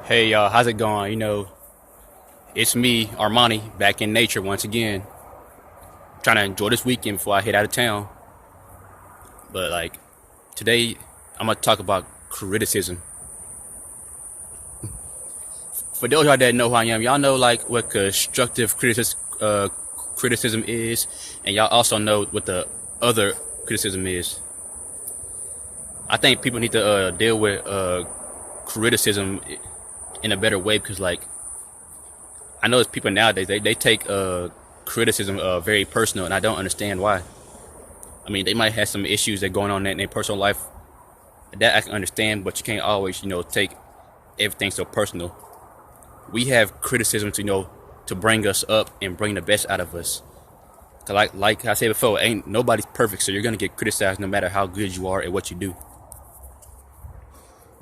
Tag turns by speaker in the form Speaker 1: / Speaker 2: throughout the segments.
Speaker 1: Hey y'all, how's it going? It's me, Armani, back in nature once again. Trying to enjoy this weekend before I head out of town. But today, I'm gonna talk about criticism. For those of y'all that know who I am, y'all know what constructive criticism is, and y'all also know what the other criticism is. I think people need to deal with criticism in a better way because I know it's people nowadays they take criticism very personal, and I don't understand why. I mean, they might have some issues that are going on in their personal life. That I can understand, but you can't always, take everything so personal. We have criticisms, to bring us up and bring the best out of us. Like I said before, ain't nobody's perfect, so you're gonna get criticized no matter how good you are at what you do.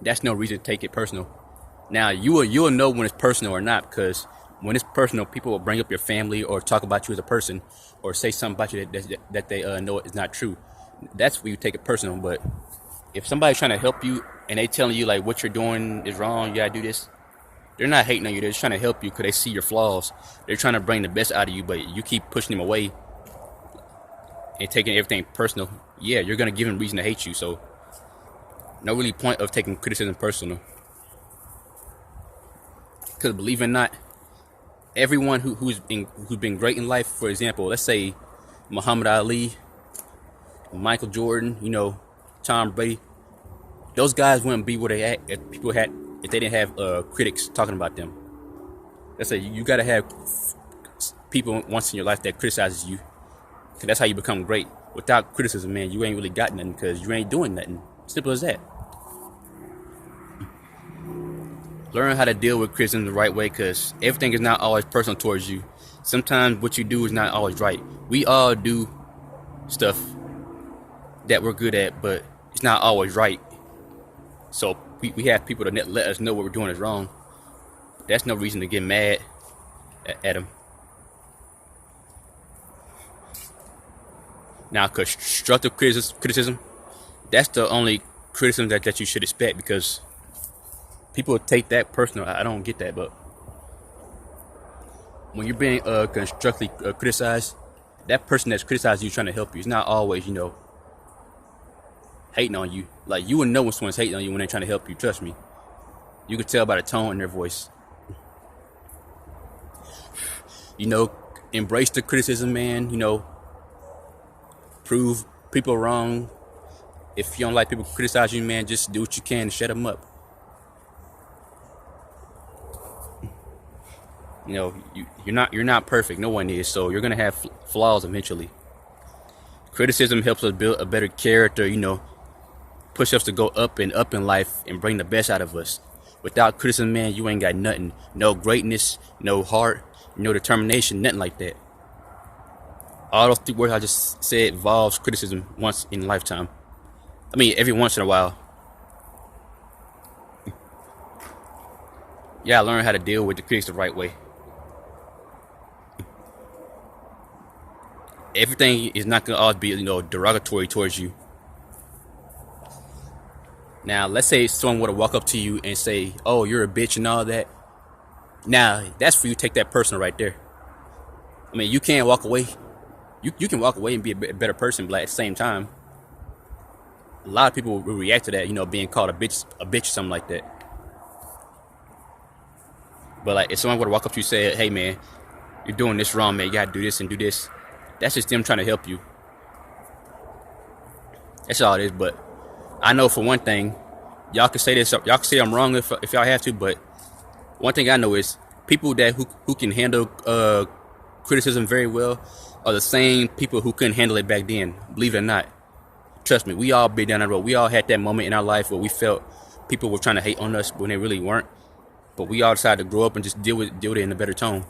Speaker 1: That's no reason to take it personal. Now you'll know when it's personal or not, because when it's personal, people will bring up your family or talk about you as a person, or say something about you that they know is not true. That's where you take it personal. But if somebody's trying to help you and they telling you like what you're doing is wrong, you gotta do this, they're not hating on you. They're just trying to help you because they see your flaws. They're trying to bring the best out of you, but you keep pushing them away and taking everything personal. Yeah, you're gonna give them reason to hate you. So no really point of taking criticism personal. Because believe it or not, everyone who's been great in life, for example, let's say Muhammad Ali, Michael Jordan, Tom Brady, those guys wouldn't be where they at if they didn't have critics talking about them. Let's say you got to have people once in your life that criticizes you, because that's how you become great. Without criticism, man, you ain't really got nothing because you ain't doing nothing. Simple as that. Learn how to deal with criticism the right way, because everything is not always personal towards you. Sometimes what you do is not always right. We all do stuff that we're good at, but it's not always right. So we have people to let us know what we're doing is wrong. That's no reason to get mad at them. Now, constructive criticism, that's the only criticism that you should expect, because people take that personal. I don't get that, but when you're being constructively criticized, that person that's criticizing you trying to help you is not always, hating on you. Like, you would know when someone's hating on you when they're trying to help you. Trust me. You could tell by the tone in their voice. Embrace the criticism, man. Prove people wrong. If you don't like people criticize you, man, just do what you can to shut them up. You're not perfect. No one is. So you're gonna have flaws eventually. Criticism helps us build a better character. Push us to go up and up in life and bring the best out of us. Without criticism, man, you ain't got nothing. No greatness, no heart, no determination, nothing like that. All those three words I just said involves criticism once in a lifetime. I mean, every once in a while. Yeah, learn how to deal with the critics the right way. Everything is not gonna always be, derogatory towards you. Now, let's say someone were to walk up to you and say, "Oh, you're a bitch" and all that. Now, that's for you to take that personal right there. I mean, you can't walk away. You can walk away and be a better person, but at the same time, a lot of people will react to that, being called a bitch, or something like that. But if someone were to walk up to you and say, "Hey, man, you're doing this wrong, man. You gotta do this and do this," that's just them trying to help you. That's all it is. But I know for one thing, y'all can say this. Y'all can say I'm wrong if y'all have to. But one thing I know is people who can handle criticism very well are the same people who couldn't handle it back then. Believe it or not. Trust me, we all been down that road. We all had that moment in our life where we felt people were trying to hate on us when they really weren't. But we all decided to grow up and just deal with it in a better tone.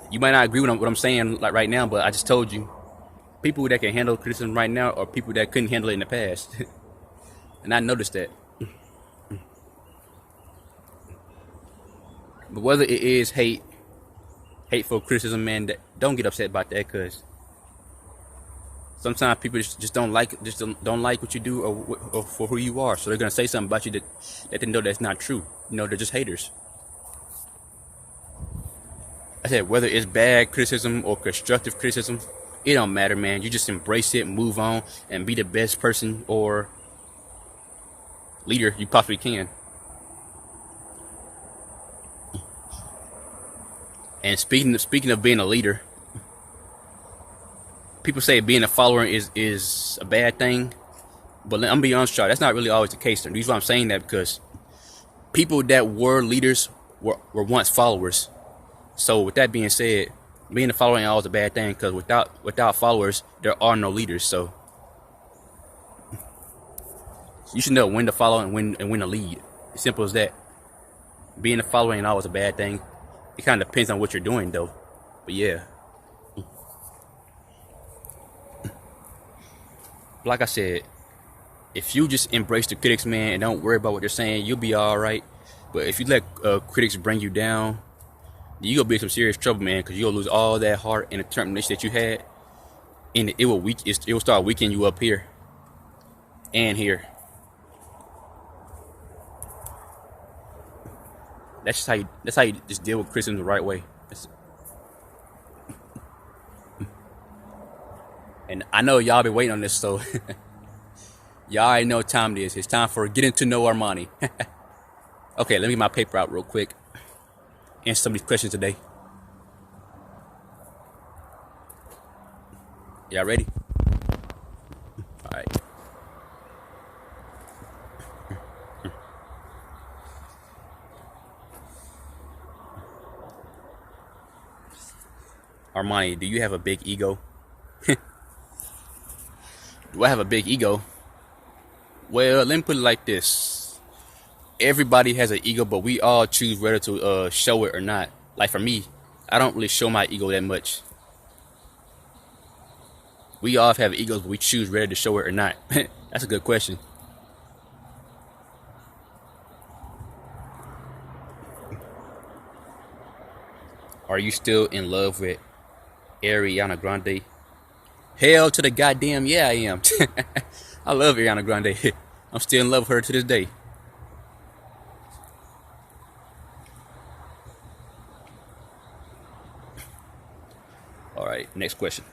Speaker 1: You might not agree with what I'm saying like right now, but I just told you, people that can handle criticism right now are people that couldn't handle it in the past. And I noticed that. But whether it is hateful criticism, man, don't get upset about that, because Sometimes people just don't like what you do or for who you are. So they're gonna say something about you that they know that's not true. They're just haters. I said whether it's bad criticism or constructive criticism, it don't matter, man. You just embrace it, move on, and be the best person or leader you possibly can. And speaking of being a leader, people say being a follower is a bad thing, but I'm gonna be honest, y'all, that's not really always the case. The reason why I'm saying that because people that were leaders were once followers. So with that being said, being a follower ain't always a bad thing because without followers, there are no leaders. So you should know when to follow and when to lead. As simple as that. Being a follower ain't always a bad thing. It kind of depends on what you're doing, though. But yeah. Like I said, if you just embrace the critics, man, and don't worry about what they're saying, you'll be all right. But if you let critics bring you down, you're gonna be in some serious trouble, man, because you'll lose all that heart and determination that you had, and it will start weakening you up here and here. That's how you just deal with criticism the right way. And I know y'all been waiting on this, so y'all already know what time it is. It's time for getting to know Armani. Okay, let me get my paper out real quick. Answer some of these questions today. Y'all ready? All right. Armani, do you have a big ego? Do I have a big ego? Well, let me put it like this. Everybody has an ego, but we all choose whether to show it or not. Like for me, I don't really show my ego that much. We all have egos, but we choose whether to show it or not. That's a good question. Are you still in love with Ariana Grande? Hell to the goddamn yeah, I am. I love Ariana Grande. I'm still in love with her to this day. All right, next question.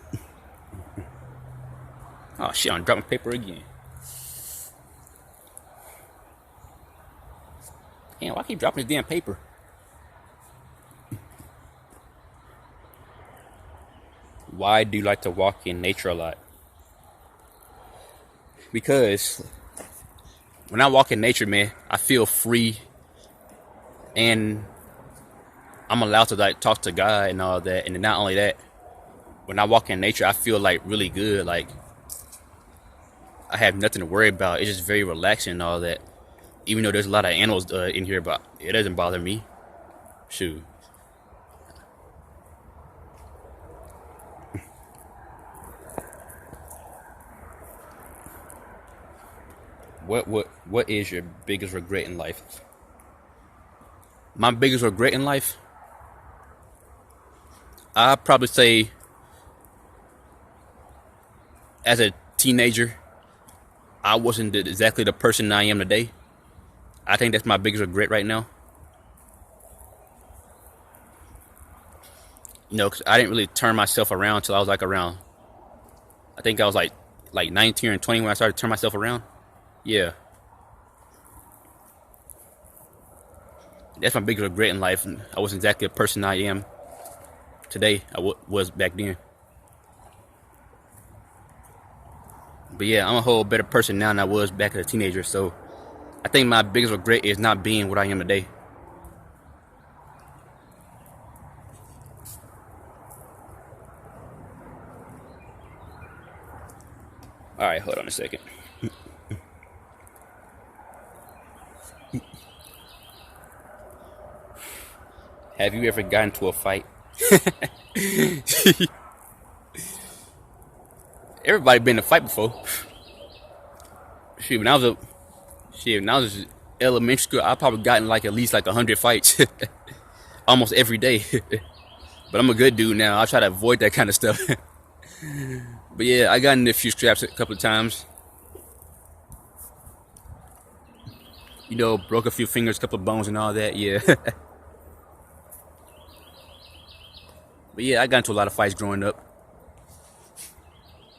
Speaker 1: Oh shit, I'm dropping paper again. Damn, why I keep dropping this damn paper? Why do you like to walk in nature a lot? Because when I walk in nature, man, I feel free, and I'm allowed to like talk to God and all that. And not only that, when I walk in nature, I feel like really good. Like I have nothing to worry about. It's just very relaxing and all that. Even though there's a lot of animals in here, but it doesn't bother me. Shoot. What is your biggest regret in life? My biggest regret in life? I'd probably say as a teenager, I wasn't exactly the person I am today. I think that's my biggest regret right now. Cause I didn't really turn myself around until I was like around, I think I was like 19 or 20 when I started to turn myself around. Yeah. That's my biggest regret in life. I wasn't exactly the person I am today. I was back then. But yeah, I'm a whole better person now than I was back as a teenager. So I think my biggest regret is not being what I am today. All right, hold on a second. Have you ever gotten into a fight? Everybody been in a fight before. When I was in elementary school, I probably gotten like at least like 100 fights, almost every day. But I'm a good dude now. I try to avoid that kind of stuff. But yeah, I got into a few scraps a couple of times. You know, broke a few fingers, a couple of bones, and all that. Yeah. But yeah, I got into a lot of fights growing up.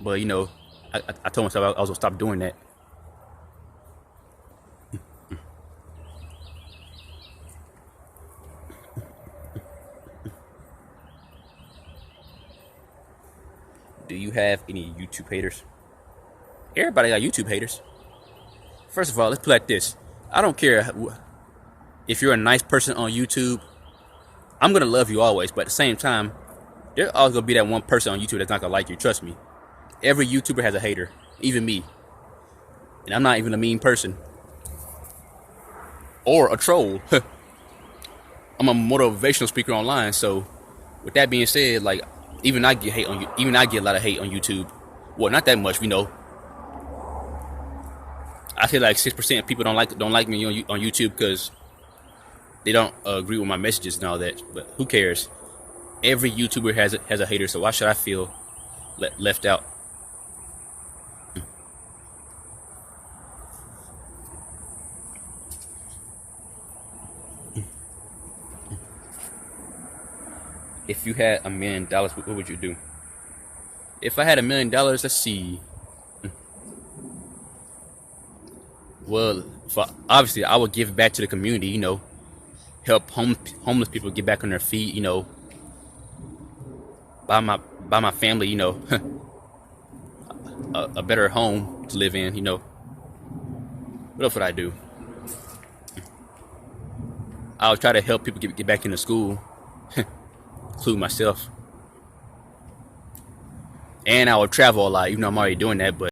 Speaker 1: But you know, I told myself I was gonna stop doing that. Do you have any YouTube haters? Everybody got YouTube haters. First of all, let's put it like this. I don't care if you're a nice person on YouTube. I'm gonna love you always, but at the same time, there's always gonna be that one person on YouTube that's not gonna like you. Trust me. Every YouTuber has a hater, even me. And I'm not even a mean person or a troll. I'm a motivational speaker online. So, with that being said, like even I get hate on you. Even I get a lot of hate on YouTube. Well, not that much, you know. I feel like 6% of people don't like me on YouTube because they don't agree with my messages and all that. But who cares? Every YouTuber has a hater, so why should I feel left out? If you had $1 million, what would you do? If I had $1 million, let's see. Well, obviously, I would give back to the community. You know, help homeless people get back on their feet. You know, buy my family. You know, a better home to live in. You know, what else would I do? I would try to help people get back into school, include myself. And I would travel a lot, even though I'm already doing that. But